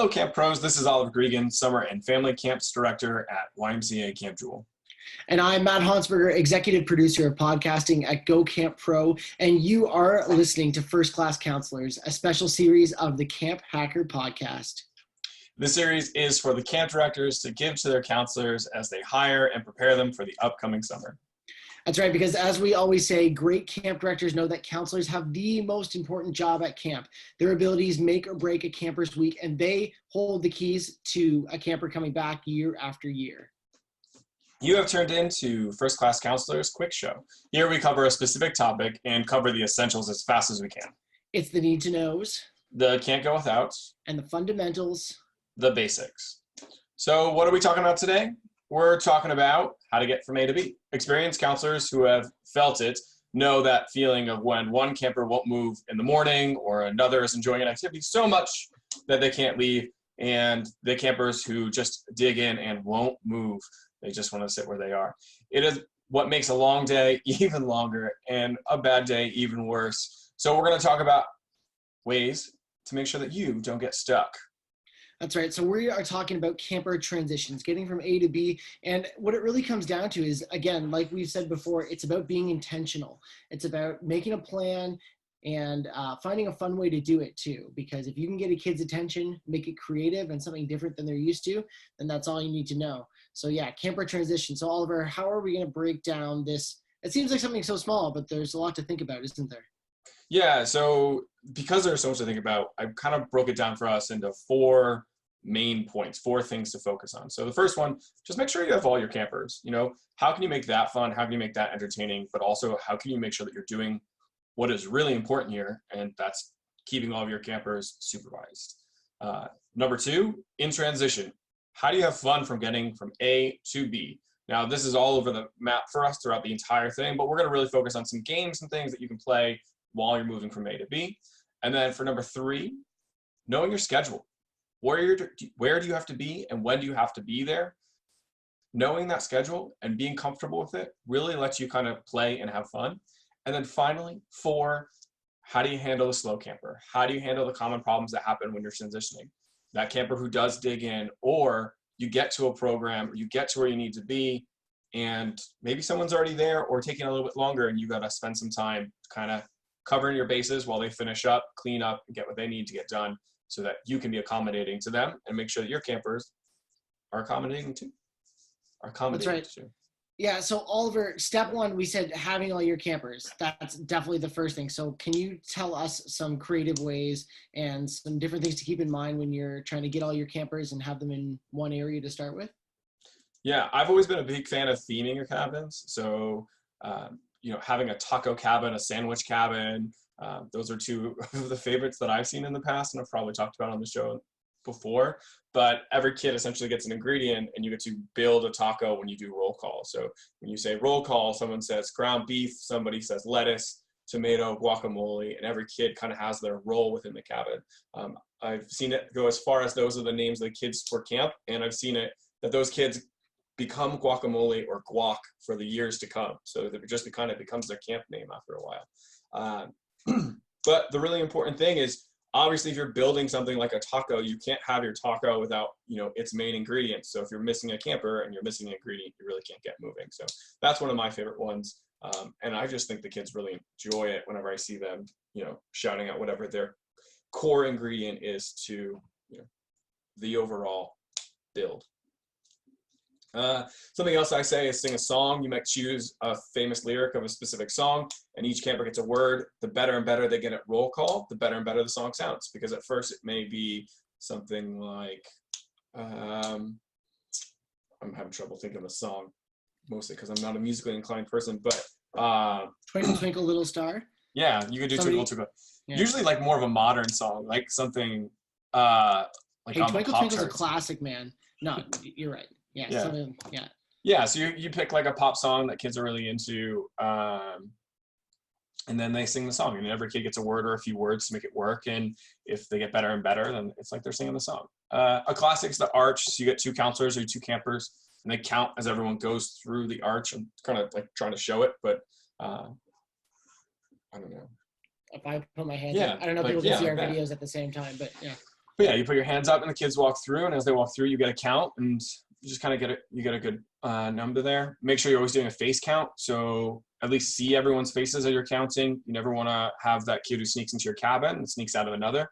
Hello, Camp Pros. This is Oliver Gregan, Summer and Family Camps Director at YMCA Camp Jewel. And I'm Matt Hansberger, Executive Producer of Podcasting at Go Camp Pro, and you are listening to First Class Counselors, a special series of the Camp Hacker Podcast. This series is for the camp directors to give to their counselors as they hire and prepare them for the upcoming summer. That's right, because as we always say, great camp directors know that counselors have the most important job at camp. Their abilities make or break a camper's week, and they hold the keys to a camper coming back year after year. You have turned into First Class Counselors Quick Show. Here we cover a specific topic and cover the essentials as fast as we can. It's the need-to-knows, The can't go without, and the fundamentals, the basics. So what are we talking about today? We're talking about how to get from A to B. Experienced counselors who have felt it know that feeling of when one camper won't move in the morning or another is enjoying an activity so much that they can't leave, and the campers who just dig in and won't move. They just want to sit where they are. It is what makes a long day even longer and a bad day even worse. So we're going to talk about ways to make sure that you don't get stuck. That's right. So we are talking about camper transitions, getting from A to B. And what it really comes down to is, again, like we've said before, it's about being intentional. It's about making a plan and finding a fun way to do it too. Because if you can get a kid's attention, make it creative and something different than they're used to, then that's all you need to know. So yeah, camper transition. So Oliver, how are we going to break down this? It seems like something so small, but there's a lot to think about, isn't there? Yeah, so because there's so much to think about, I kind of broke it down for us into four main points, four things to focus on. So the first one, just make sure you have all your campers. You know, how can you make that fun? How can you make that entertaining? But also, how can you make sure that you're doing what is really important here, and that's keeping all of your campers supervised. Number two, in transition, how do you have fun from getting from A to B? Now, this is all over the map for us throughout the entire thing, but we're going to really focus on some games and things that you can play while you're moving from A to B. And then for number three, knowing your schedule. Where do you have to be and when do you have to be there? Knowing that schedule and being comfortable with it really lets you kind of play and have fun. And then finally, four, how do you handle the slow camper? How do you handle the common problems that happen when you're transitioning? That camper who does dig in, or you get to a program, or you get to where you need to be, and maybe someone's already there or taking a little bit longer, and you got to spend some time kind of covering your bases while they finish up, clean up, and get what they need to get done so that you can be accommodating to them and make sure that your campers are accommodating too. That's right. Too. Yeah, so Oliver, step one, we said having all your campers. That's definitely the first thing. So can you tell us some creative ways and some different things to keep in mind when you're trying to get all your campers and have them in one area to start with? Yeah, I've always been a big fan of theming your cabins. So, having a taco cabin, a sandwich cabin, those are two of the favorites that I've seen in the past and I've probably talked about on the show before. But every kid essentially gets an ingredient and you get to build a taco when you do roll call. So when you say roll call, someone says ground beef, somebody says lettuce, tomato, guacamole, and every kid kind of has their role within the cabin. I've seen it go as far as those are the names of the kids for camp, and I've seen it that those kids become guacamole or guac for the years to come. So that it just kind of becomes their camp name after a while. But the really important thing is, obviously, if you're building something like a taco, you can't have your taco without, its main ingredients. So if you're missing a camper and you're missing an ingredient, you really can't get moving. So that's one of my favorite ones. And I just think the kids really enjoy it whenever I see them, shouting out whatever their core ingredient is to, the overall build. Something else I say is sing a song. You might choose a famous lyric of a specific song, and each camper gets a word. The better and better they get at roll call, the better and better the song sounds. Because at first it may be something like, I'm having trouble thinking of a song, mostly because I'm not a musically inclined person, but Twinkle Twinkle Little Star. Yeah, you could do Twinkle Twinkle. Yeah. Usually like more of a modern song, like something like Hey, on Twinkle the pop Twinkle's charts. A classic, man. No, you're right. Yeah. Yeah. Yeah. So you pick like a pop song that kids are really into, and then they sing the song, and every kid gets a word or a few words to make it work. And if they get better and better, then it's like they're singing the song. A classic is the arch. So you get two counselors or two campers, and they count as everyone goes through the arch and kind of like trying to show it. But I don't know. If I put my hands up, I don't know if people can see our videos at the same time, but yeah. But yeah, you put your hands up and the kids walk through, and as they walk through, you get a count, and you just kind of get a good number there. Make sure you're always doing a face count, so at least see everyone's faces as you're counting. You never want to have that kid who sneaks into your cabin and sneaks out of another.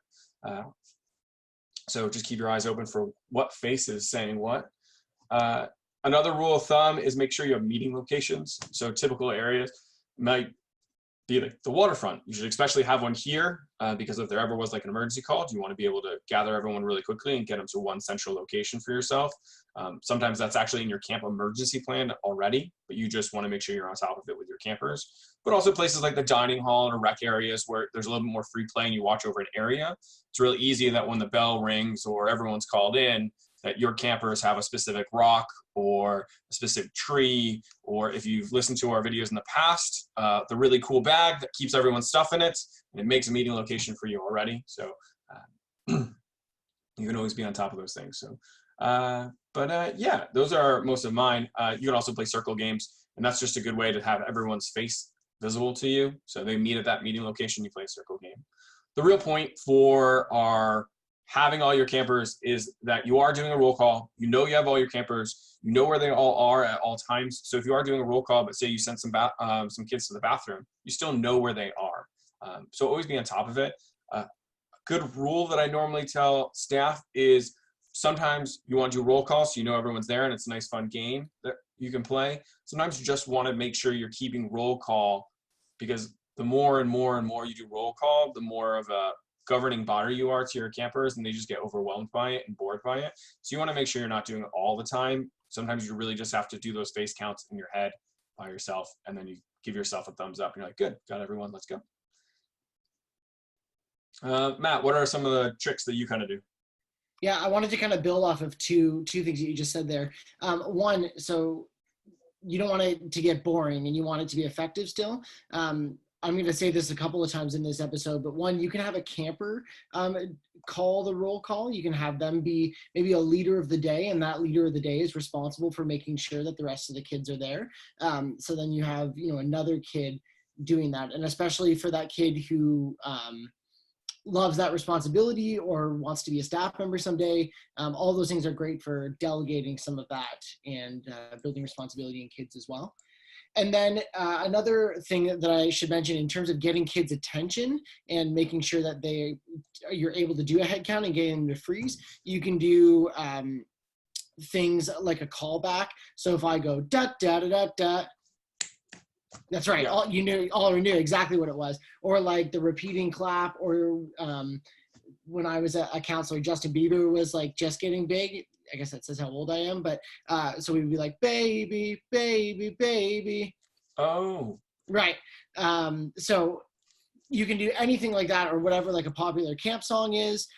So just keep your eyes open for what face is saying what. Another rule of thumb is make sure you have meeting locations. So typical areas might be like the waterfront. You should especially have one here because if there ever was like an emergency call, you want to be able to gather everyone really quickly and get them to one central location for yourself. Sometimes that's actually in your camp emergency plan already, but you just want to make sure you're on top of it with your campers. But also places like the dining hall or rec areas where there's a little bit more free play and you watch over an area. It's really easy that when the bell rings or everyone's called in, that your campers have a specific rock or a specific tree, or if you've listened to our videos in the past, the really cool bag that keeps everyone's stuff in it, and it makes a meeting location for you already. So you can always be on top of those things. So, yeah, those are most of mine. You can also play circle games, and that's just a good way to have everyone's face visible to you. So they meet at that meeting location, you play a circle game. The real point for our having all your campers is that you are doing a roll call. You know you have all your campers. You know where they all are at all times. So if you are doing a roll call, but say you sent some kids to the bathroom, you still know where they are. So always be on top of it. A good rule that I normally tell staff is sometimes you want to do roll call so you know everyone's there and it's a nice fun game that you can play. Sometimes you just want to make sure you're keeping roll call, because the more and more and more you do roll call, the more of a governing body you are to your campers, and they just get overwhelmed by it and bored by it. So you want to make sure you're not doing it all the time. Sometimes you really just have to do those face counts in your head by yourself, and then you give yourself a thumbs up and you're like, good, got everyone, let's go. Matt, what are some of the tricks that you kind of do? Yeah, I wanted to kind of build off of two things that you just said there. One, so you don't want it to get boring and you want it to be effective still. I'm going to say this a couple of times in this episode, but one, you can have a camper call the roll call. You can have them be maybe a leader of the day, and that leader of the day is responsible for making sure that the rest of the kids are there. So then you have, another kid doing that. And especially for that kid who loves that responsibility or wants to be a staff member someday, all those things are great for delegating some of that and building responsibility in kids as well. And then another thing that I should mention in terms of getting kids' attention and making sure that you're able to do a head count and getting them to freeze, you can do things like a callback. So if I go da da da da da, that's right. All you knew exactly what it was. Or like the repeating clap, or when I was a counselor, Justin Bieber was like just getting big. I guess that says how old I am, but so we'd be like, baby, baby, baby. Oh. Right. So you can do anything like that, or whatever like a popular camp song is.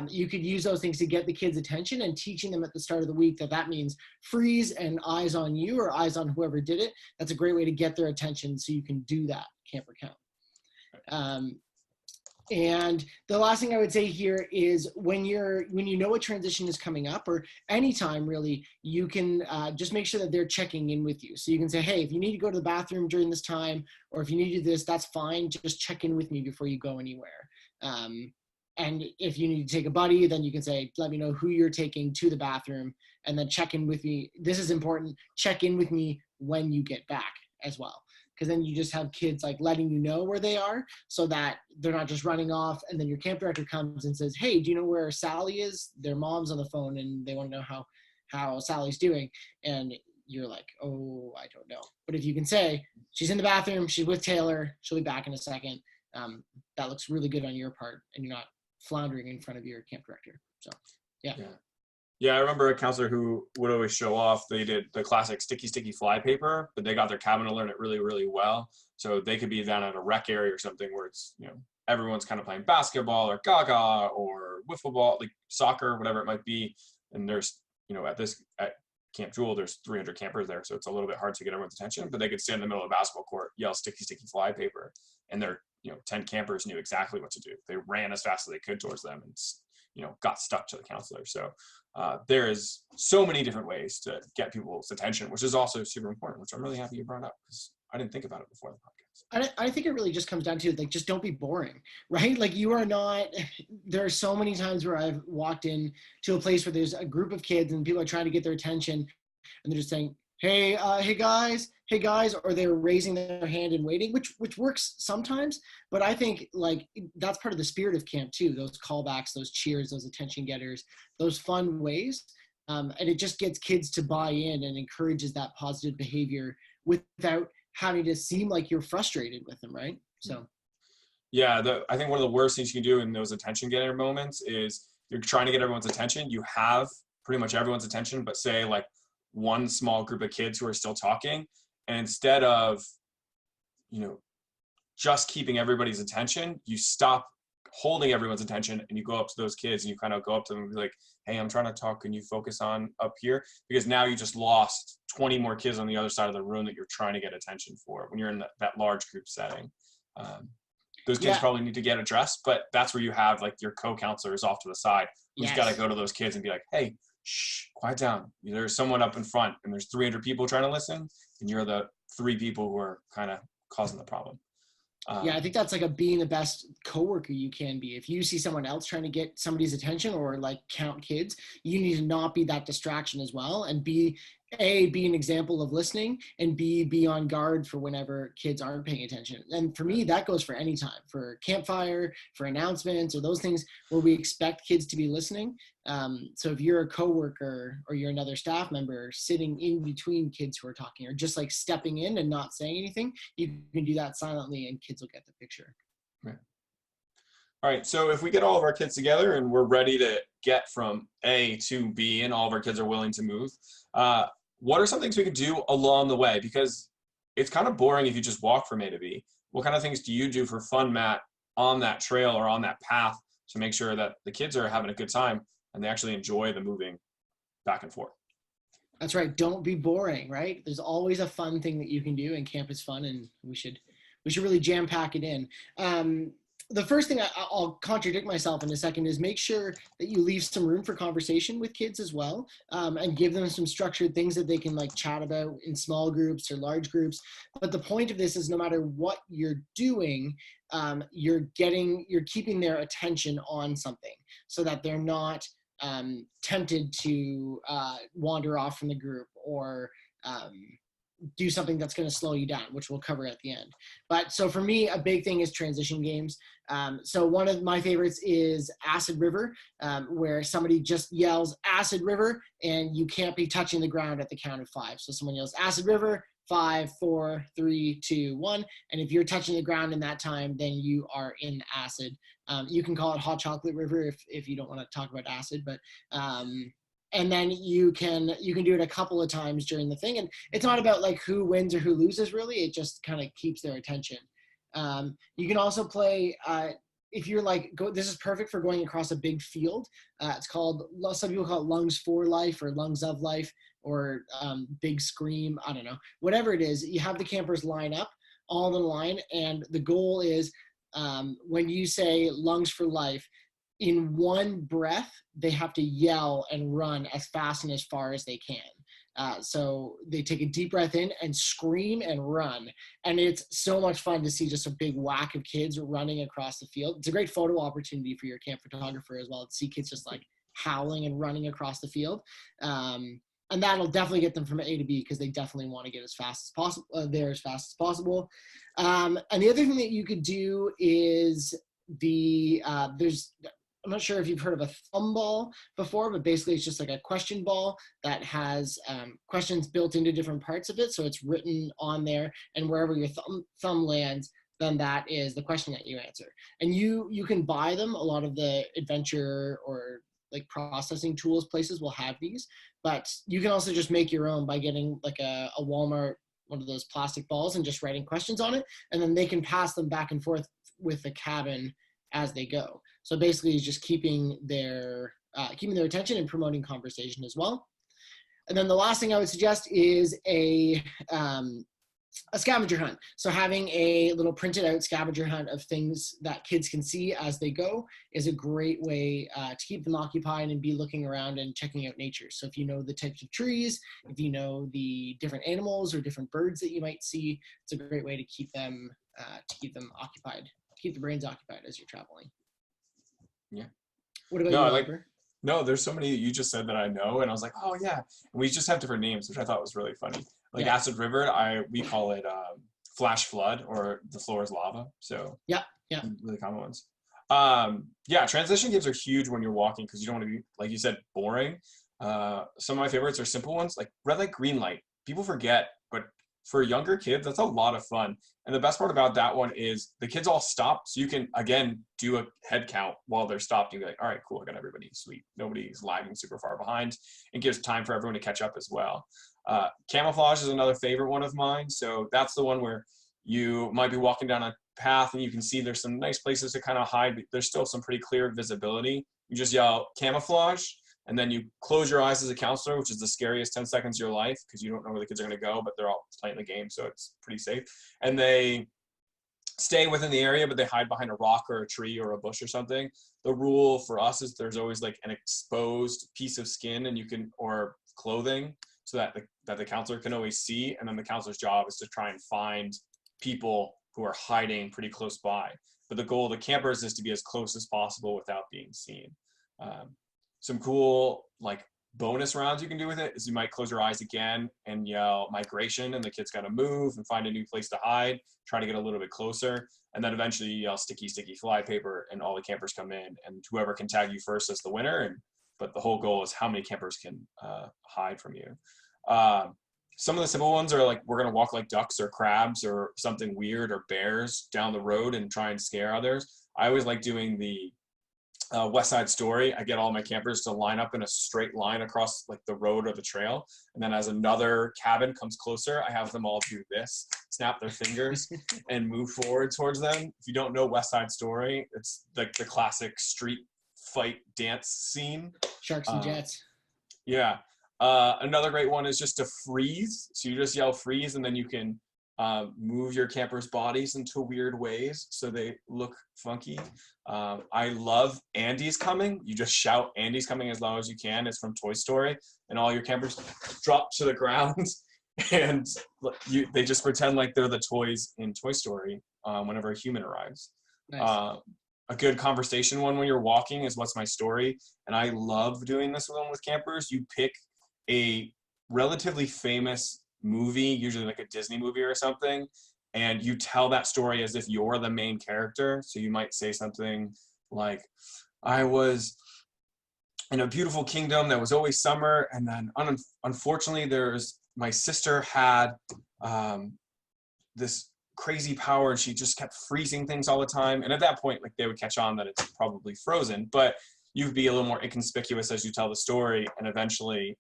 You could use those things to get the kids' attention, and teaching them at the start of the week that means freeze and eyes on you or eyes on whoever did it. That's a great way to get their attention so you can do that camper count. And the last thing I would say here is when you know a transition is coming up, or anytime really, you can just make sure that they're checking in with you. So you can say, hey, if you need to go to the bathroom during this time, or if you need to do this, that's fine. Just check in with me before you go anywhere. And if you need to take a buddy, then you can say, let me know who you're taking to the bathroom, and then check in with me. This is important. Check in with me when you get back as well. Because then you just have kids like letting you know where they are, so that they're not just running off, and then your camp director comes and says, hey, do you know where Sally is? Their mom's on the phone and they want to know how Sally's doing. And you're like, oh, I don't know. But if you can say, she's in the bathroom, she's with Taylor, she'll be back in a second, that looks really good on your part, and you're not floundering in front of your camp director. So, yeah. Yeah, I remember a counselor who would always show off. They did the classic sticky fly paper, but they got their cabin to learn it really, really well. So they could be down at a rec area or something where it's, everyone's kind of playing basketball or gaga or wiffle ball, like soccer, whatever it might be. And there's, at Camp Jewel, there's 300 campers there. So it's a little bit hard to get everyone's attention, but they could stand in the middle of a basketball court, yell sticky fly paper. And their, 10 campers knew exactly what to do. They ran as fast as they could towards them and, got stuck to the counselor. So there is so many different ways to get people's attention, which is also super important, which I'm really happy you brought up, because I didn't think about it before the podcast. I think it really just comes down to like, just don't be boring, right? Like you are not, there are so many times where I've walked in to a place where there's a group of kids and people are trying to get their attention and they're just saying, hey, hey guys, or they're raising their hand and waiting, which works sometimes. But I think like that's part of the spirit of camp too, those callbacks, those cheers, those attention getters, those fun ways. And it just gets kids to buy in and encourages that positive behavior without having to seem like you're frustrated with them, right? So Yeah, I think one of the worst things you can do in those attention getter moments is you're trying to get everyone's attention. You have pretty much everyone's attention, but say like one small group of kids who are still talking, and instead of, you know, just keeping everybody's attention, you stop holding everyone's attention and you go up to those kids and you kind of go up to them and be like, hey, I'm trying to talk. Can you focus on up here? Because now you just lost 20 more kids on the other side of the room that you're trying to get attention for when you're in that large group setting. Those kids probably need to get addressed, but that's where you have like your co-counselors off to the side who's got to go to those kids and be like, hey, shh, quiet down. There's someone up in front and there's 300 people trying to listen and you're the 3 people who are kind of causing the problem. Yeah, I think that's like being the best coworker you can be. If you see someone else trying to get somebody's attention or like count kids, you need to not be that distraction as well, and be an example of listening, and be on guard for whenever kids aren't paying attention. And for me, that goes for any time, for campfire, for announcements, or those things where we expect kids to be listening. So if you're a coworker or you're another staff member sitting in between kids who are talking, or just like stepping in and not saying anything, you can do that silently and kids will get the picture. Right. All right, so if we get all of our kids together and we're ready to get from A to B and all of our kids are willing to move, what are some things we could do along the way? Because it's kind of boring if you just walk from A to B. What kind of things do you do for fun, Matt, on that trail or on that path to make sure that the kids are having a good time and they actually enjoy the moving back and forth? That's right. Don't be boring, right? There's always a fun thing that you can do, and camp is fun, and we should really jam pack it in. The first thing I'll contradict myself in a second is make sure that you leave some room for conversation with kids as well, and give them some structured things that they can like chat about in small groups or large groups. But the point of this is no matter what you're doing, you're keeping their attention on something so that they're not tempted to wander off from the group or do something that's going to slow you down, which we'll cover at the end. But so for me, a big thing is transition games. So one of my favorites is Acid River, where somebody just yells Acid River and you can't be touching the ground at the count of 5. So someone yells Acid River, 5, 4, 3, 2, 1. And if you're touching the ground in that time, then you are in acid. You can call it Hot Chocolate River if you don't want to talk about acid, but and then you can do it a couple of times during the thing. And it's not about like who wins or who loses really. It just kind of keeps their attention. You can also play, if you're like, this is perfect for going across a big field. It's called, some people call it Lungs for Life or Lungs of Life or Big Scream. I don't know, whatever it is, you have the campers line up all in a line. And the goal is when you say Lungs for Life, in one breath, they have to yell and run as fast and as far as they can. So they take a deep breath in and scream and run. And it's so much fun to see just a big whack of kids running across the field. It's a great photo opportunity for your camp photographer as well, to see kids just like howling and running across the field. And that'll definitely get them from A to B because they definitely want to get as fast as possible, there as fast as possible. And the other thing that you could do is I'm not sure if you've heard of a thumb ball before, but basically it's just like a question ball that has questions built into different parts of it. So it's written on there, and wherever your thumb lands, then that is the question that you answer. And you can buy them. A lot of the adventure or like processing tools places will have these, but you can also just make your own by getting like a Walmart, one of those plastic balls, and just writing questions on it. And then they can pass them back and forth with the cabin as they go. So basically it's just keeping their attention and promoting conversation as well. And then the last thing I would suggest is a a scavenger hunt. So having a little printed out scavenger hunt of things that kids can see as they go is a great way to keep them occupied and be looking around and checking out nature. So if you know the types of trees, if you know the different animals or different birds that you might see, it's a great way to keep them occupied, keep the brains occupied as you're traveling. Yeah. What about No, you, I like. Oliver? No, there's so many that you just said that I know, and I was like, oh yeah. And we just have different names, which I thought was really funny. Like Yeah. Acid River, we call it Flash Flood, or the floor is lava. So Yeah. Yeah. really common ones. Yeah, transition games are huge when you're walking because you don't want to be, like you said, boring. Some of my favorites are simple ones like red light, green light. People forget, but for younger kids, that's a lot of fun. And the best part about that one is the kids all stop, so you can again do a head count while they're stopped. You be like, all right, cool, I got everybody. Sweet, nobody's lagging super far behind. It gives time for everyone to catch up as well. Camouflage is another favorite one of mine. So that's the one where you might be walking down a path and you can see there's some nice places to kind of hide, but there's still some pretty clear visibility. You just yell camouflage, and then you close your eyes as a counselor, which is the scariest 10 seconds of your life because you don't know where the kids are going to go, but they're all playing the game, so it's pretty safe. And they stay within the area, but they hide behind a rock or a tree or a bush or something. The rule for us is there's always like an exposed piece of skin or clothing so that the counselor can always see. And then the counselor's job is to try and find people who are hiding pretty close by. But the goal of the campers is to be as close as possible without being seen. Some cool like bonus rounds you can do with it is you might close your eyes again and yell migration, and the kid's got to move and find a new place to hide, try to get a little bit closer, and then eventually you yell sticky fly paper, and all the campers come in, and whoever can tag you first is the winner. But the whole goal is how many campers can hide from you. Some of the simple ones are like we're going to walk like ducks or crabs or something weird, or bears down the road and try and scare others. I always like doing the West Side Story. I get all my campers to line up in a straight line across like the road or the trail. And then as another cabin comes closer, I have them all do this, snap their fingers and move forward towards them. If you don't know West Side Story, it's like the classic street fight dance scene. Sharks and Jets. Yeah. Another great one is just to freeze. So you just yell freeze, and then you can move your campers' bodies into weird ways so they look funky. I love Andy's Coming. You just shout Andy's Coming as loud as you can. It's from Toy Story, and all your campers drop to the ground and they just pretend like they're the toys in Toy Story whenever a human arrives. Nice. A good conversation one when you're walking is what's my story, and I love doing this with campers. You pick a relatively famous movie, usually like a Disney movie or something, and you tell that story as if you're the main character. So you might say something like, I was in a beautiful kingdom that was always summer, and then unfortunately my sister had this crazy power, and she just kept freezing things all the time. And at that point, like, they would catch on that it's probably frozen, but you'd be a little more inconspicuous as you tell the story. And eventually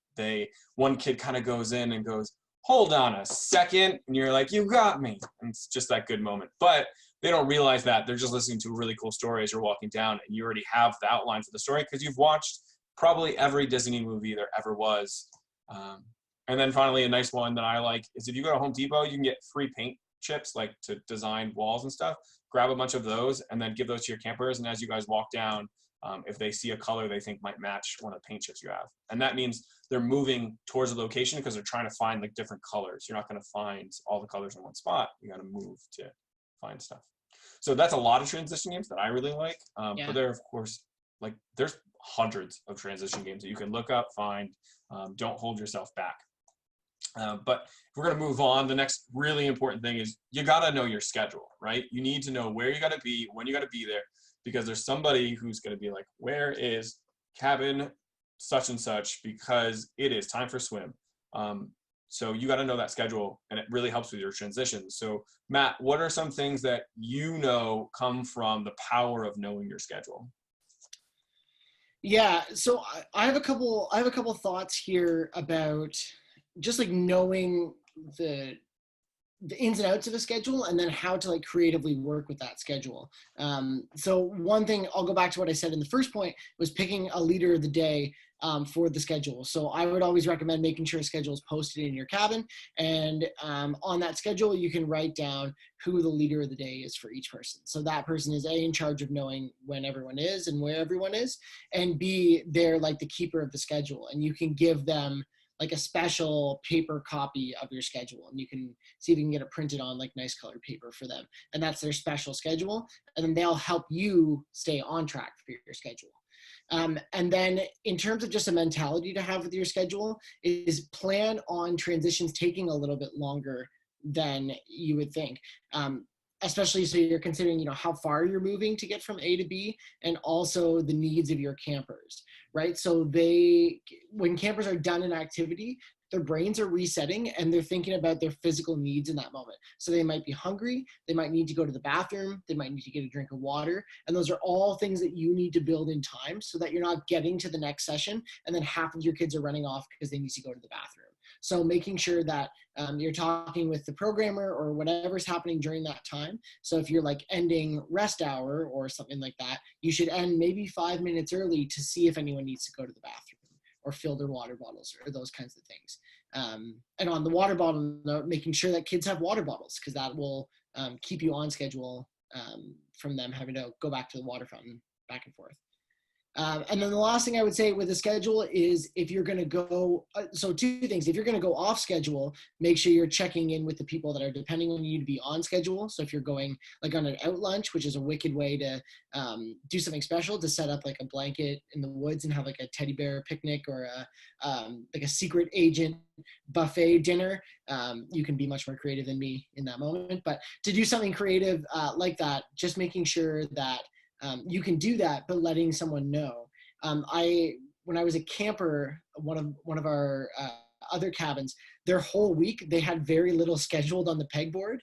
one kid kind of goes in and goes, hold on a second, and you're like, you got me. And it's just that good moment. But they don't realize that. They're just listening to a really cool story as you're walking down, and you already have the outline for the story because you've watched probably every Disney movie there ever was. And then finally, a nice one that I like is if you go to Home Depot, you can get free paint chips, like to design walls and stuff. Grab a bunch of those and then give those to your campers. And as you guys walk down, if they see a color they think might match one of the paint chips you have. And that means they're moving towards a location because they're trying to find like different colors. You're not going to find all the colors in one spot. You got to move to find stuff. So that's a lot of transition games that I really like. But there, of course, like there's hundreds of transition games that you can look up, find. Don't hold yourself back. But if we're going to move on, the next really important thing is you got to know your schedule, right? You need to know where you got to be, when you got to be there, because there's somebody who's going to be like, where is cabin such and such, because it is time for swim. So you got to know that schedule, and it really helps with your transitions. So Matt, what are some things that you know come from the power of knowing your schedule? Yeah, so I have a couple thoughts here about just like knowing the the ins and outs of a schedule, and then how to like creatively work with that schedule. So one thing, I'll go back to what I said in the first point, was picking a leader of the day for the schedule. So I would always recommend making sure a schedule is posted in your cabin, and on that schedule you can write down who the leader of the day is for each person. So that person is A, in charge of knowing when everyone is and where everyone is, and B, they're like the keeper of the schedule, and you can give them like a special paper copy of your schedule, and you can see if you can get it printed on like nice colored paper for them, and that's their special schedule, and then they'll help you stay on track for your schedule. And then in terms of just a mentality to have with your schedule is plan on transitions taking a little bit longer than you would think. Especially so you're considering, you know, how far you're moving to get from A to B, and also the needs of your campers, right? So when campers are done an activity, their brains are resetting and they're thinking about their physical needs in that moment. So they might be hungry, they might need to go to the bathroom, they might need to get a drink of water. And those are all things that you need to build in time so that you're not getting to the next session and then half of your kids are running off because they need to go to the bathroom. So making sure that you're talking with the programmer or whatever's happening during that time. So if you're like ending rest hour or something like that, you should end maybe 5 minutes early to see if anyone needs to go to the bathroom or fill their water bottles or those kinds of things. And on the water bottle note, making sure that kids have water bottles, because that will keep you on schedule from them having to go back to the water fountain back and forth. And then the last thing I would say with the schedule is if you're going to go, so two things, if you're going to go off schedule, make sure you're checking in with the people that are depending on you to be on schedule. So if you're going like on an out lunch, which is a wicked way to do something special, to set up like a blanket in the woods and have like a teddy bear picnic or like a secret agent buffet dinner, you can be much more creative than me in that moment. But to do something creative like that, just making sure that you can do that, but letting someone know. When I was a camper, one of our other cabins, their whole week they had very little scheduled on the pegboard,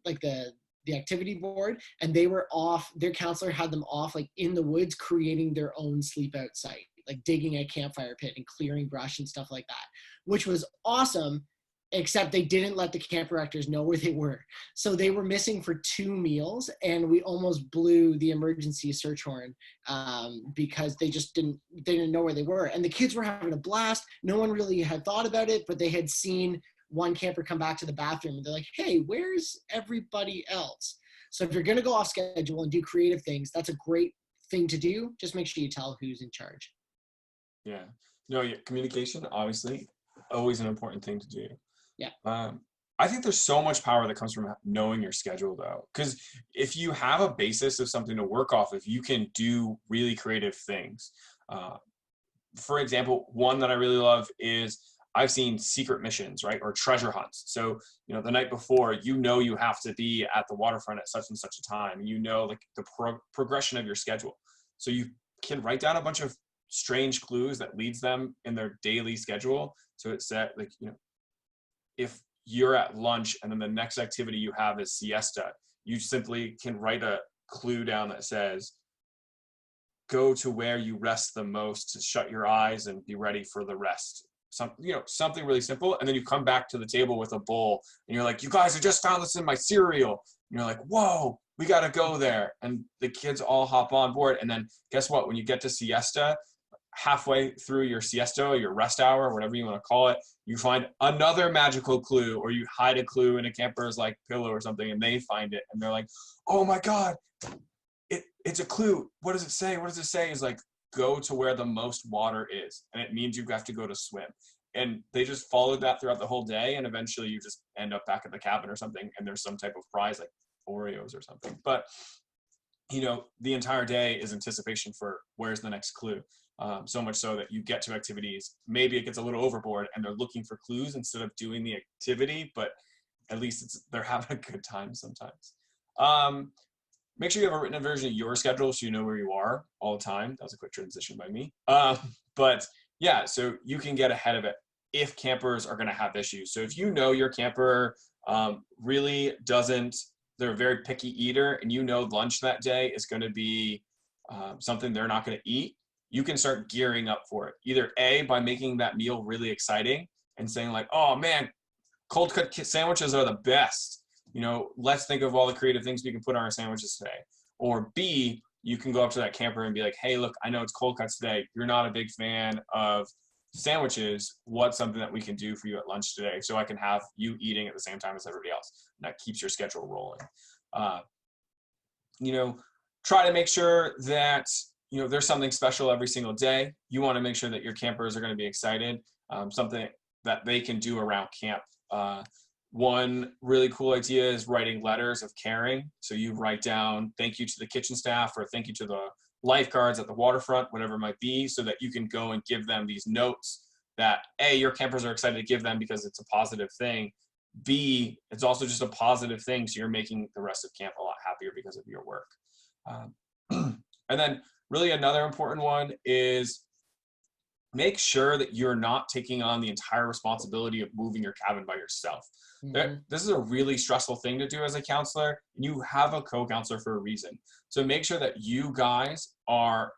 like the activity board, and they were off. Their counselor had them off, like in the woods, creating their own sleep out site, like digging a campfire pit and clearing brush and stuff like that, which was awesome. Except they didn't let the camp directors know where they were. So they were missing for 2 meals, and we almost blew the emergency search horn because they didn't know where they were. And the kids were having a blast. No one really had thought about it, but they had seen one camper come back to the bathroom and they're like, hey, where's everybody else? So if you're gonna go off schedule and do creative things, that's a great thing to do. Just make sure you tell who's in charge. Yeah. No, yeah, communication, obviously, always an important thing to do. Yeah. I think there's so much power that comes from knowing your schedule, though, because if you have a basis of something to work off of, you can do really creative things. For example, one that I really love is I've seen secret missions, right, or treasure hunts. So, you know, the night before, you have to be at the waterfront at such and such a time. You know, like the progression of your schedule. So you can write down a bunch of strange clues that leads them in their daily schedule. So it's that, like, you know, if you're at lunch and then the next activity you have is siesta, you simply can write a clue down that says, go to where you rest the most to shut your eyes and be ready for the rest. Something really simple. And then you come back to the table with a bowl and you're like, you guys, I just found this in my cereal. And you're like, whoa, we got to go there. And the kids all hop on board. And then guess what? When you get to siesta, halfway through your siesta, or your rest hour, whatever you want to call it, you find another magical clue, or you hide a clue in a camper's like pillow or something, and they find it, and they're like, "Oh my God, it's a clue. What does it say? What does it say?" Is like, go to where the most water is, and it means you have to go to swim. And they just followed that throughout the whole day, and eventually you just end up back at the cabin or something, and there's some type of prize like Oreos or something. But you know, the entire day is anticipation for where's the next clue. So much so that you get to activities, maybe it gets a little overboard and they're looking for clues instead of doing the activity, but at least they're having a good time sometimes. Make sure you have a written version of your schedule so you know where you are all the time. That was a quick transition by me. But yeah, so you can get ahead of it if campers are going to have issues. So if you know your camper really doesn't, they're a very picky eater, and you know lunch that day is going to be something they're not going to eat, you can start gearing up for it. Either A, by making that meal really exciting and saying like, oh man, cold cut sandwiches are the best. Let's think of all the creative things we can put on our sandwiches today. Or B, you can go up to that camper and be like, hey, look, I know it's cold cuts today. You're not a big fan of sandwiches. What's something that we can do for you at lunch today so I can have you eating at the same time as everybody else? And that keeps your schedule rolling. Try to make sure that, there's something special every single day. You want to make sure that your campers are going to be excited, something that they can do around camp. One really cool idea is writing letters of caring. So you write down thank you to the kitchen staff or thank you to the lifeguards at the waterfront, whatever it might be, so that you can go and give them these notes that A, your campers are excited to give them because it's a positive thing. B, it's also just a positive thing. So you're making the rest of camp a lot happier because of your work. And then really another important one is make sure that you're not taking on the entire responsibility of moving your cabin by yourself. Mm-hmm. This is a really stressful thing to do as a counselor. You have a co-counselor for a reason. So make sure that you guys are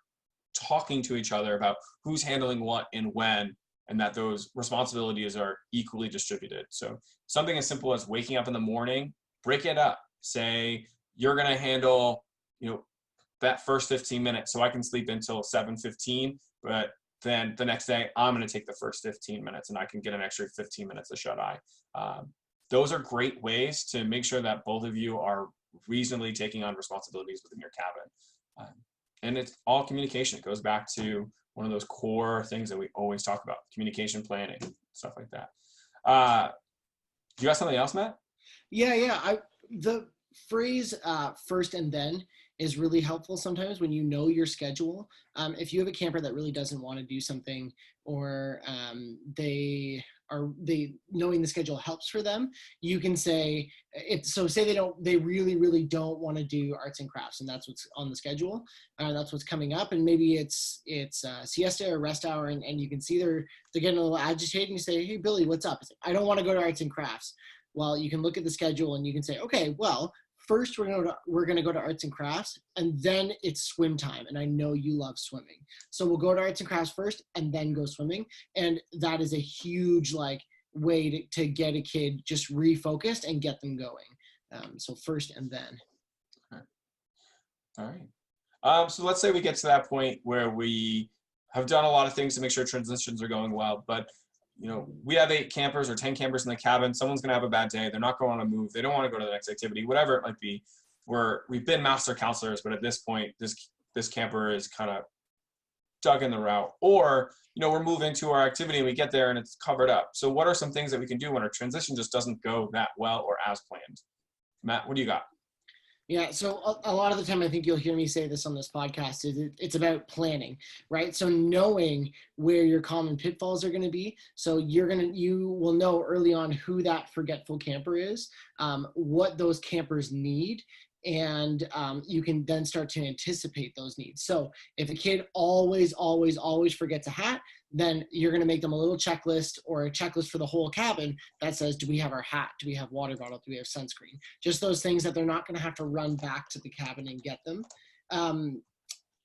talking to each other about who's handling what and when, and that those responsibilities are equally distributed. So something as simple as waking up in the morning, break it up. Say you're going to handle, that first 15 minutes so I can sleep until 7:15, but then the next day I'm going to take the first 15 minutes and I can get an extra 15 minutes of shut eye. Those are great ways to make sure that both of you are reasonably taking on responsibilities within your cabin. And it's all communication. It goes back to one of those core things that we always talk about, communication, planning, stuff like that. Do you have something else, Matt? Yeah. The phrase first and then is really helpful sometimes when you know your schedule. If you have a camper that really doesn't want to do something, or knowing the schedule helps for them, you can say say they really don't want to do arts and crafts, and that's what's on the schedule, that's what's coming up, and maybe it's siesta or rest hour, and you can see they're getting a little agitated, and you say, hey Billy, what's up? Like, I don't want to go to arts and crafts. Well, you can look at the schedule and you can say, okay, well, first we're going to go to arts and crafts, and then it's swim time. And I know you love swimming. So we'll go to arts and crafts first and then go swimming. And that is a huge way to get a kid just refocused and get them going. So first and then. All right. So let's say we get to that point where we have done a lot of things to make sure transitions are going well, but we have 8 campers or 10 campers in the cabin. Someone's going to have a bad day. They're not going to move. They don't want to go to the next activity, whatever it might be. We've been master counselors, but at this point, this camper is kind of dug in the route. Or, we're moving to our activity and we get there and it's covered up. So what are some things that we can do when our transition just doesn't go that well or as planned? Matt, what do you got? Yeah, so a lot of the time, I think you'll hear me say this on this podcast, it's about planning, right? So knowing where your common pitfalls are going to be. So you will know early on who that forgetful camper is, what those campers need, and you can then start to anticipate those needs. So if a kid always forgets a hat, then you're going to make them a little checklist, or a checklist for the whole cabin that says, do we have our hat? Do we have water bottle? Do we have sunscreen? Just those things that they're not going to have to run back to the cabin and get them.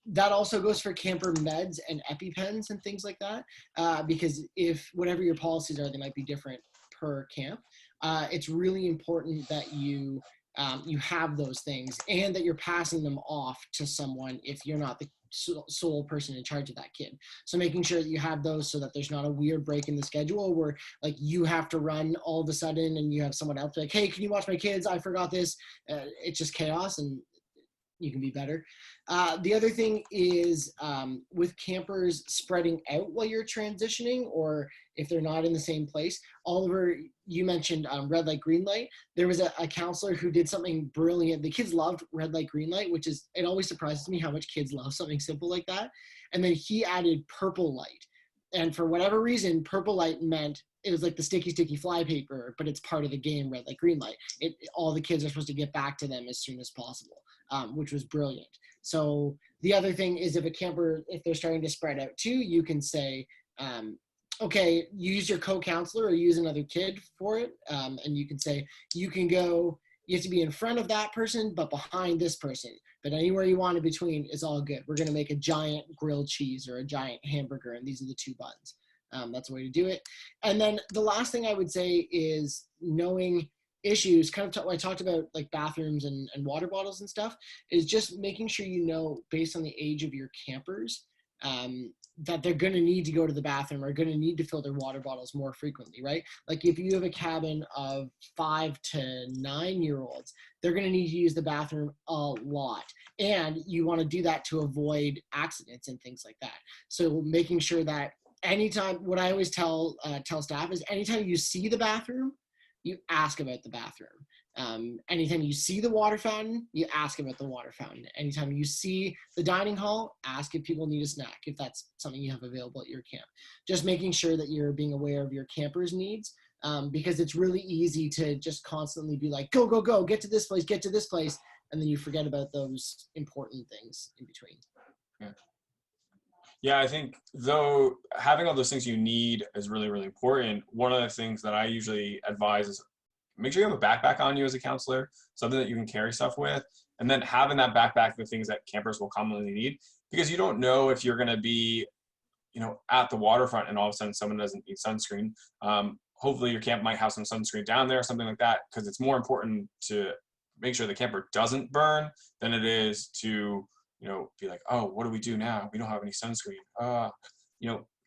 That also goes for camper meds and EpiPens and things like that, because if whatever your policies are, they might be different per camp. It's really important that you have those things and that you're passing them off to someone if you're not the sole person in charge of that kid. So making sure that you have those so that there's not a weird break in the schedule where you have to run all of a sudden and you have someone else like, hey, can you watch my kids? I forgot this. It's just chaos, and you can be better. The other thing is with campers spreading out while you're transitioning, or if they're not in the same place. Oliver, you mentioned red light, green light. There was a counselor who did something brilliant. The kids loved red light, green light, it always surprises me how much kids love something simple like that. And then he added purple light. And for whatever reason, purple light meant it was like the sticky fly paper, but it's part of the game, red light, green light. All the kids are supposed to get back to them as soon as possible, which was brilliant. So the other thing is if they're starting to spread out too, you can say, okay, use your co-counselor or use another kid for it. And you can say, you have to be in front of that person, but behind this person. But anywhere you want in between is all good. We're going to make a giant grilled cheese or a giant hamburger, and these are the 2 buns. That's a way to do it. And then the last thing I would say is knowing issues, kind of what I talked about, like bathrooms and water bottles and stuff, is just making sure you know, based on the age of your campers, that they're going to need to go to the bathroom or going to need to fill their water bottles more frequently, right? Like if you have a cabin of 5 to 9 year olds, they're going to need to use the bathroom a lot. And you want to do that to avoid accidents and things like that. So making sure that anytime, what I always tell staff is anytime you see the bathroom, you ask about the bathroom. Anytime you see the water fountain, you ask about the water fountain. Anytime you see the dining hall, ask if people need a snack, if that's something you have available at your camp. Just making sure that you're being aware of your campers' needs, because it's really easy to just constantly be like, go, go, go, get to this place, and then you forget about those important things in between. Yeah. Yeah, I think though having all those things you need is really, really important. One of the things that I usually advise is make sure you have a backpack on you as a counselor, something that you can carry stuff with, and then having that backpack, the things that campers will commonly need, because you don't know if you're going to be, at the waterfront and all of a sudden someone doesn't need sunscreen. Hopefully your camp might have some sunscreen down there, something like that, because it's more important to make sure the camper doesn't burn than it is to be like, oh, what do we do now? We don't have any sunscreen.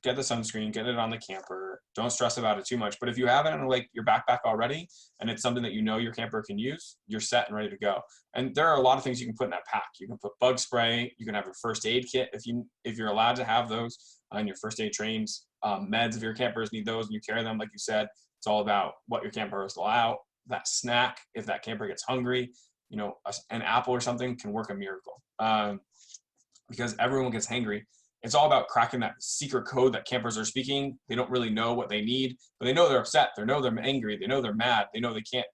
Get the sunscreen, get it on the camper. Don't stress about it too much. But if you have it in like your backpack already, and it's something that your camper can use, you're set and ready to go. And there are a lot of things you can put in that pack. You can put bug spray. You can have your first aid kit if you're allowed to have those on your first aid trains. Meds if your campers need those and you carry them, like you said. It's all about what your camper is allowed. That snack, if that camper gets hungry, an apple or something can work a miracle. Because everyone gets hangry. It's all about cracking that secret code that campers are speaking. They don't really know what they need, but they know they're upset. They know they're angry. They know they're mad. They know they can't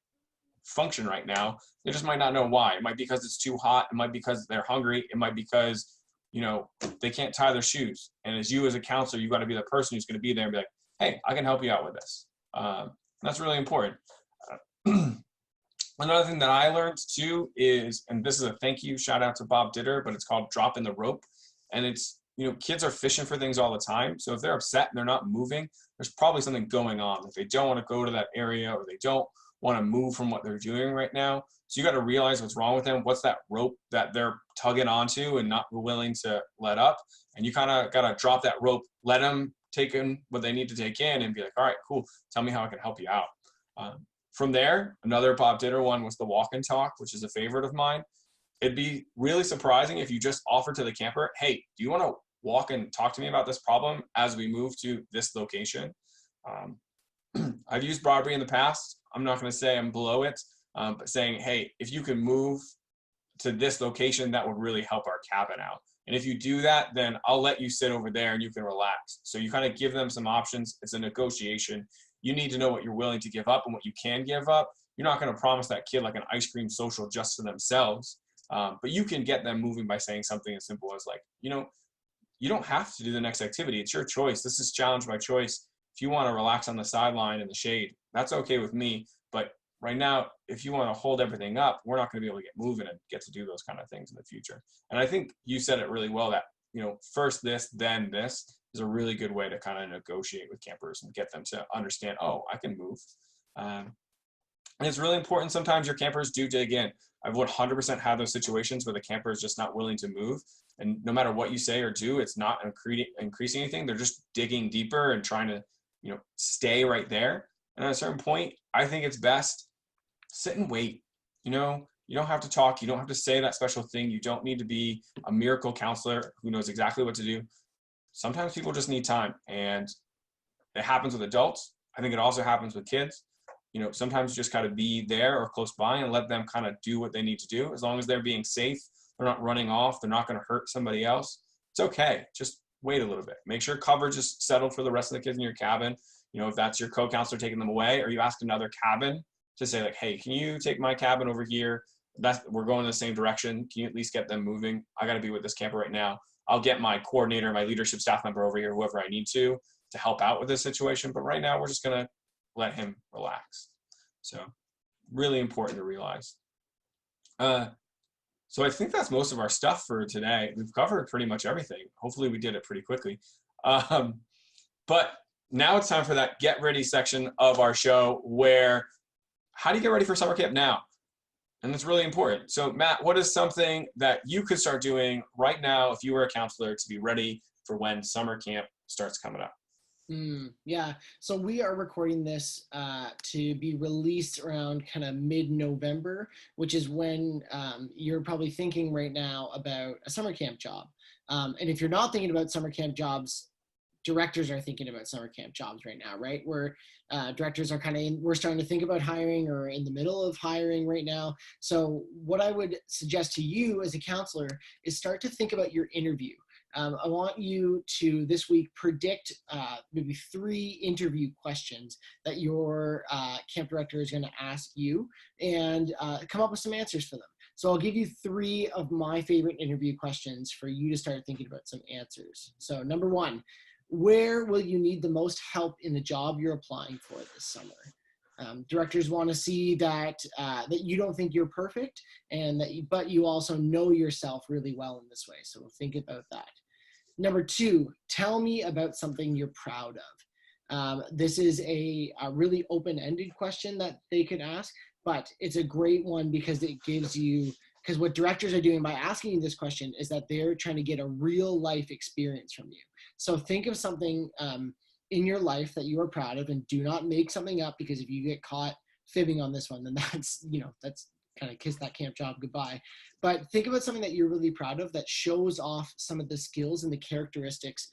function right now. They just might not know why. It might be because it's too hot. It might be because they're hungry. It might be because, they can't tie their shoes. And as a counselor, you've got to be the person who's going to be there and be like, hey, I can help you out with this. That's really important. Another thing that I learned too is, and this is a thank you, shout out to Bob Ditter, but it's called dropping the rope. And it's, kids are fishing for things all the time. So if they're upset and they're not moving, there's probably something going on. If they don't want to go to that area or they don't want to move from what they're doing right now. So you got to realize what's wrong with them. What's that rope that they're tugging onto and not willing to let up? And you kind of got to drop that rope, let them take in what they need to take in and be like, all right, cool. Tell me how I can help you out. From there, another Bob Ditter one was the walk and talk, which is a favorite of mine. It'd be really surprising if you just offered to the camper, hey, do you want to walk and talk to me about this problem as we move to this location? I've used bribery in the past. I'm not going to say I'm below it, but saying, hey, if you can move to this location, that would really help our cabin out. And if you do that, then I'll let you sit over there and you can relax. So you kind of give them some options. It's a negotiation. You need to know what you're willing to give up and what you can give up. You're not going to promise that kid like an ice cream social just for themselves. But you can get them moving by saying something as simple as like, you don't have to do the next activity. It's your choice. This is challenge by choice. If you want to relax on the sideline in the shade, that's okay with me. But right now, if you want to hold everything up, we're not going to be able to get moving and get to do those kind of things in the future. And I think you said it really well that, first this, then this is a really good way to kind of negotiate with campers and get them to understand, oh, I can move. And it's really important. Sometimes your campers do dig in. I've 100% had those situations where the camper is just not willing to move. And no matter what you say or do, it's not increasing anything. They're just digging deeper and trying to, stay right there. And at a certain point, I think it's best sit and wait. You don't have to talk. You don't have to say that special thing. You don't need to be a miracle counselor who knows exactly what to do. Sometimes people just need time, and it happens with adults. I think it also happens with kids. Sometimes you just got to be there or close by and let them kind of do what they need to do. As long as they're being safe, they're not running off, they're not going to hurt somebody else. It's okay. Just wait a little bit. Make sure coverage is settled for the rest of the kids in your cabin. If that's your co-counselor taking them away, or you ask another cabin to say like, hey, can you take my cabin over here? We're going in the same direction. Can you at least get them moving? I got to be with this camper right now. I'll get my coordinator, my leadership staff member over here, whoever I need to help out with this situation. But right now we're just going to let him relax. So really important to realize. So I think that's most of our stuff for today. We've covered pretty much everything. Hopefully we did it pretty quickly. But now it's time for that get ready section of our show where how do you get ready for summer camp now? And it's really important. So Matt, what is something that you could start doing right now if you were a counselor to be ready for when summer camp starts coming up? Yeah, so we are recording this to be released around kind of mid-November, which is when you're probably thinking right now about a summer camp job. And if you're not thinking about summer camp jobs, directors are thinking about summer camp jobs right now, right? Where directors are we're starting to think about hiring or in the middle of hiring right now. So what I would suggest to you as a counselor is start to think about your interview. I want you to this week predict maybe 3 interview questions that your camp director is going to ask you and come up with some answers for them. So I'll give you 3 of my favorite interview questions for you to start thinking about some answers. So number 1, where will you need the most help in the job you're applying for this summer? Directors want to see that that you don't think you're perfect, and but you also know yourself really well in this way. So think about that. Number 2, tell me about something you're proud of. This is a really open-ended question that they could ask, but it's a great one because it gives you, because what directors are doing by asking you this question is that they're trying to get a real life experience from you. So think of something in your life that you are proud of, and do not make something up, because if you get caught fibbing on this one, then that's kind of kiss that camp job goodbye. But think about something that you're really proud of that shows off some of the skills and the characteristics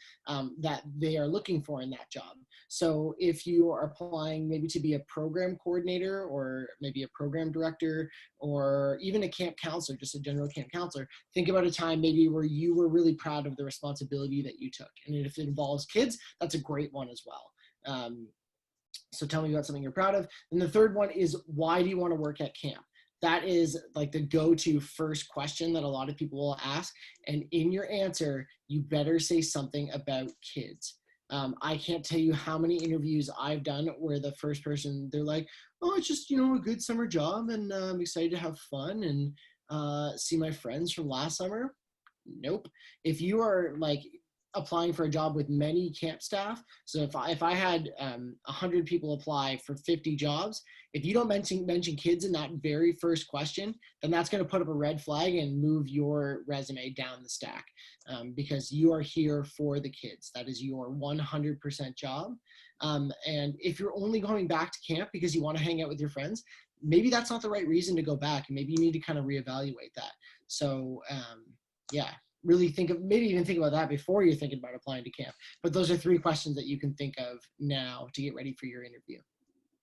that they are looking for in that job. So if you are applying maybe to be a program coordinator, or maybe a program director, or even a camp counselor, just a general camp counselor, think about a time maybe where you were really proud of the responsibility that you took. And if it involves kids, that's a great one as well. So tell me about something you're proud of. And the third one is, why do you want to work at camp? That is like the go-to first question that a lot of people will ask. And in your answer, you better say something about kids. I can't tell you how many interviews I've done where the first person, they're like, oh, it's just, a good summer job, and I'm excited to have fun and see my friends from last summer. Nope. If you are like applying for a job with many camp staff, so if I had 100 people apply for 50 jobs, if you don't mention kids in that very first question, then that's going to put up a red flag and move your resume down the stack, because you are here for the kids. That is your 100% job. And if you're only going back to camp because you want to hang out with your friends, maybe that's not the right reason to go back, and maybe you need to kind of reevaluate that. So yeah, really maybe even think about that before you're thinking about applying to camp. But those are 3 questions that you can think of now to get ready for your interview.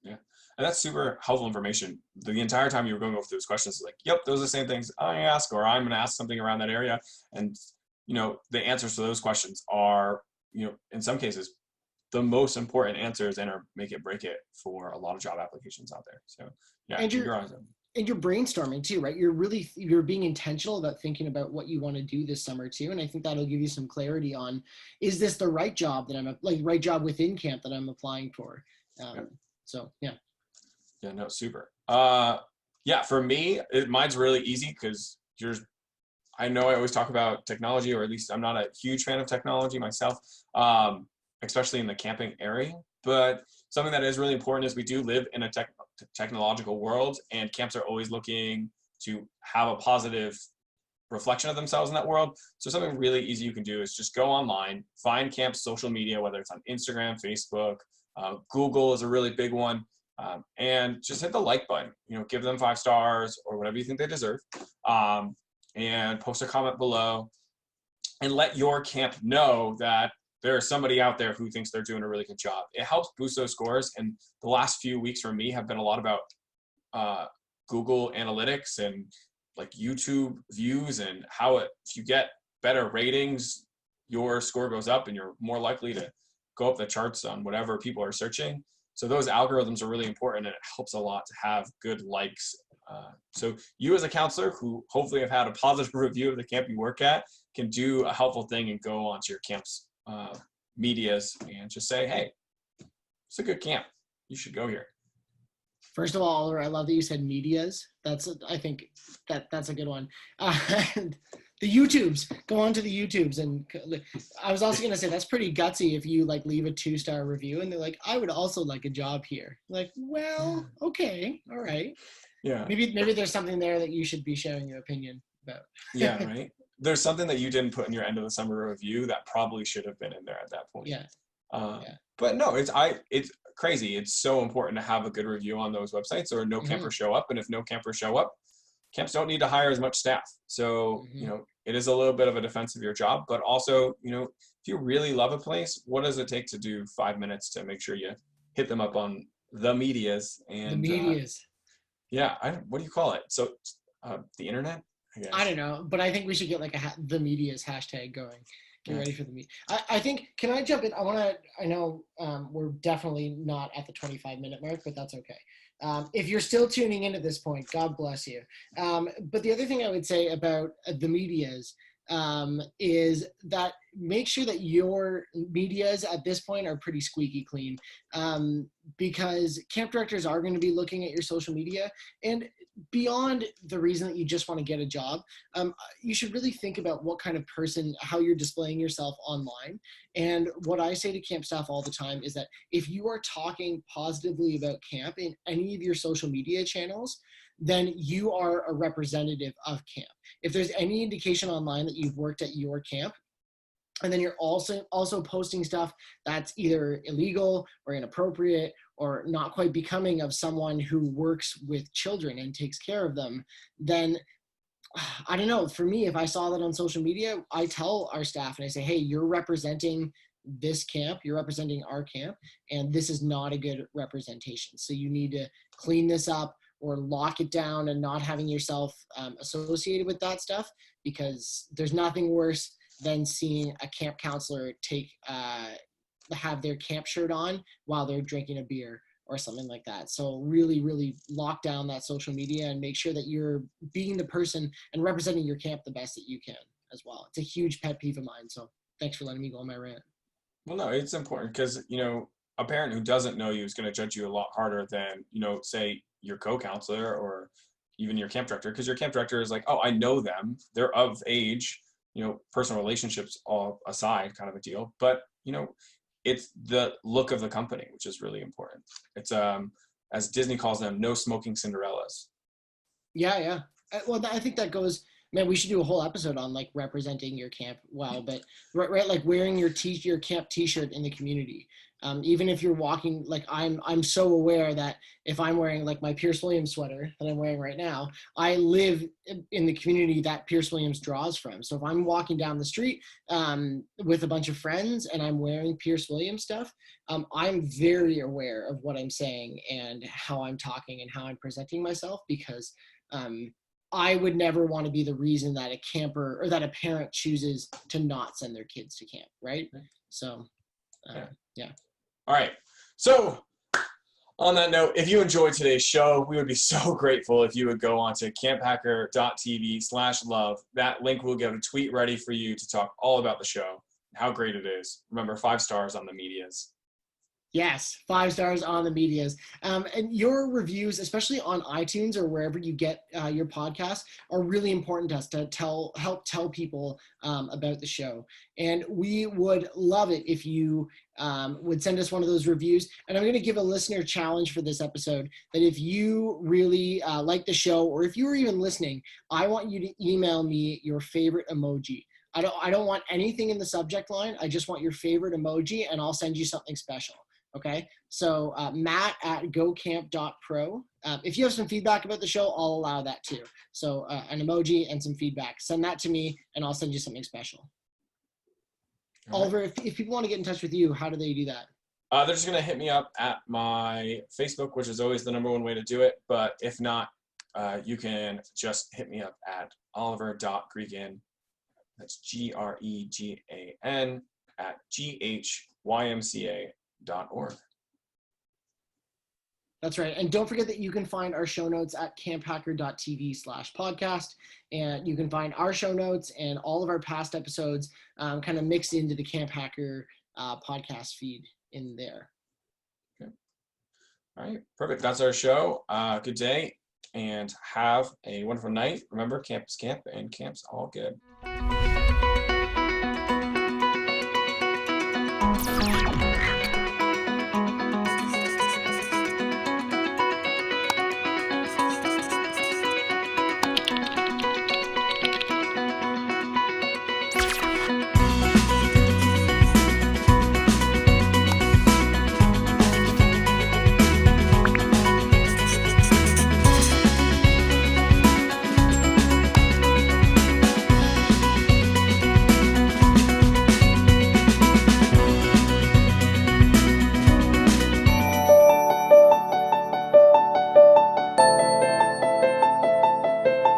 Yeah, and that's super helpful information. The entire time you were going over those questions, like, yep, those are the same things I ask, or I'm going to ask something around that area. And, the answers to those questions are, in some cases, the most important answers and are make it break it for a lot of job applications out there. So yeah, and keep your eyes open. And you're brainstorming too, right? You're being intentional about thinking about what you want to do this summer too. And I think that'll give you some clarity on, is this the right job that right job within camp that I'm applying for? So yeah. Yeah, no, super. Yeah, for me, mine's really easy because I know I always talk about technology, or at least I'm not a huge fan of technology myself, especially in the camping area. But something that is really important is we do live in a technological world, and camps are always looking to have a positive reflection of themselves in that world. So something really easy you can do is just go online, find camp's social media, whether it's on Instagram, Facebook, Google is a really big one, and just hit the like button. Give them 5 stars or whatever you think they deserve, and post a comment below, and let your camp know that there is somebody out there who thinks they're doing a really good job. It helps boost those scores. And the last few weeks for me have been a lot about Google Analytics and like YouTube views, and how if you get better ratings, your score goes up and you're more likely to go up the charts on whatever people are searching. So those algorithms are really important, and it helps a lot to have good likes. So you as a counselor who hopefully have had a positive review of the camp you work at can do a helpful thing and go onto your camp's medias and just say, hey, it's a good camp, you should go here. First of all, I love that you said medias. I think that's a good one. And The YouTubes, go on to the YouTubes. And I was also going to say, that's pretty gutsy if you like leave a 2-star review and they're like, I would also like a job here. Like, well, okay. All right. Yeah. Maybe there's something there that you should be sharing your opinion about. Yeah, right. There's something that you didn't put in your end of the summer review that probably should have been in there at that point. Yeah. Yeah. But no, it's crazy. It's so important to have a good review on those websites, or no campers show up. And if no campers show up, camps don't need to hire as much staff. So, it is a little bit of a defense of your job, but also, if you really love a place, what does it take to do 5 minutes to make sure you hit them up on the medias? And the medias. What do you call it? So the internet, I guess. I don't know, but I think we should get like the medias hashtag going. Get ready for the meet. I think, can I jump in? I know we're definitely not at the 25-minute mark, but that's okay. If you're still tuning in at this point, God bless you. But the other thing I would say about the medias is that make sure that your medias at this point are pretty squeaky clean, because camp directors are going to be looking at your social media, and beyond the reason that you just want to get a job, you should really think about what kind of person, how you're displaying yourself online. And what I say to camp staff all the time is that if you are talking positively about camp in any of your social media channels, then you are a representative of camp. If there's any indication online that you've worked at your camp, and then you're also posting stuff that's either illegal or inappropriate or not quite becoming of someone who works with children and takes care of them, then I don't know. For me, if I saw that on social media, I tell our staff and I say, hey, you're representing this camp, you're representing our camp, and this is not a good representation. So you need to clean this up or lock it down and not having yourself associated with that stuff, because there's nothing worse than seeing a camp counselor have their camp shirt on while they're drinking a beer or something like that. So really, really lock down that social media and make sure that you're being the person and representing your camp the best that you can as well. It's a huge pet peeve of mine. So thanks for letting me go on my rant. Well, no, it's important because, a parent who doesn't know you is going to judge you a lot harder than, say your co-counselor or even your camp director, because your camp director is like, oh, I know them. They're of age, personal relationships all aside kind of a deal. But, it's the look of the company, which is really important. It's, as Disney calls them, no smoking Cinderellas. Yeah. Well, I think that goes, man, we should do a whole episode on like representing your camp well, but right, like wearing your camp t-shirt in the community. Even if you're walking, like I'm so aware that if I'm wearing like my Pierce Williams sweater that I'm wearing right now, I live in the community that Pierce Williams draws from. So if I'm walking down the street with a bunch of friends and I'm wearing Pierce Williams stuff, I'm very aware of what I'm saying and how I'm talking and how I'm presenting myself, because I would never want to be the reason that a camper or that a parent chooses to not send their kids to camp, right? So, yeah. All right. So on that note, if you enjoyed today's show, we would be so grateful if you would go on to camphacker.tv/love. That link will get a tweet ready for you to talk all about the show, how great it is. Remember, 5 stars on the medias. Yes, 5 stars on the medias. And your reviews, especially on iTunes or wherever you get your podcast, are really important to us to help tell people about the show. And we would love it if you would send us one of those reviews. And I'm going to give a listener challenge for this episode, that if you really like the show, or if you were even listening, I want you to email me your favorite emoji. I don't want anything in the subject line. I just want your favorite emoji, and I'll send you something special. Okay, so Matt at gocamp.pro. If you have some feedback about the show, I'll allow that too. So an emoji and some feedback. Send that to me and I'll send you something special. All Oliver, right. If people want to get in touch with you, how do they do that? They're just going to hit me up at my Facebook, which is always the #1 way to do it. But if not, you can just hit me up at oliver.gregan. That's GREGAN at GHYMCA.org. That's right. And don't forget that you can find our show notes at camphacker.tv/podcast. And you can find our show notes and all of our past episodes kind of mixed into the Camp Hacker podcast feed in there. Okay. All right. Perfect. That's our show. Good day. and have a wonderful night. Remember, camp is camp and camp's all good.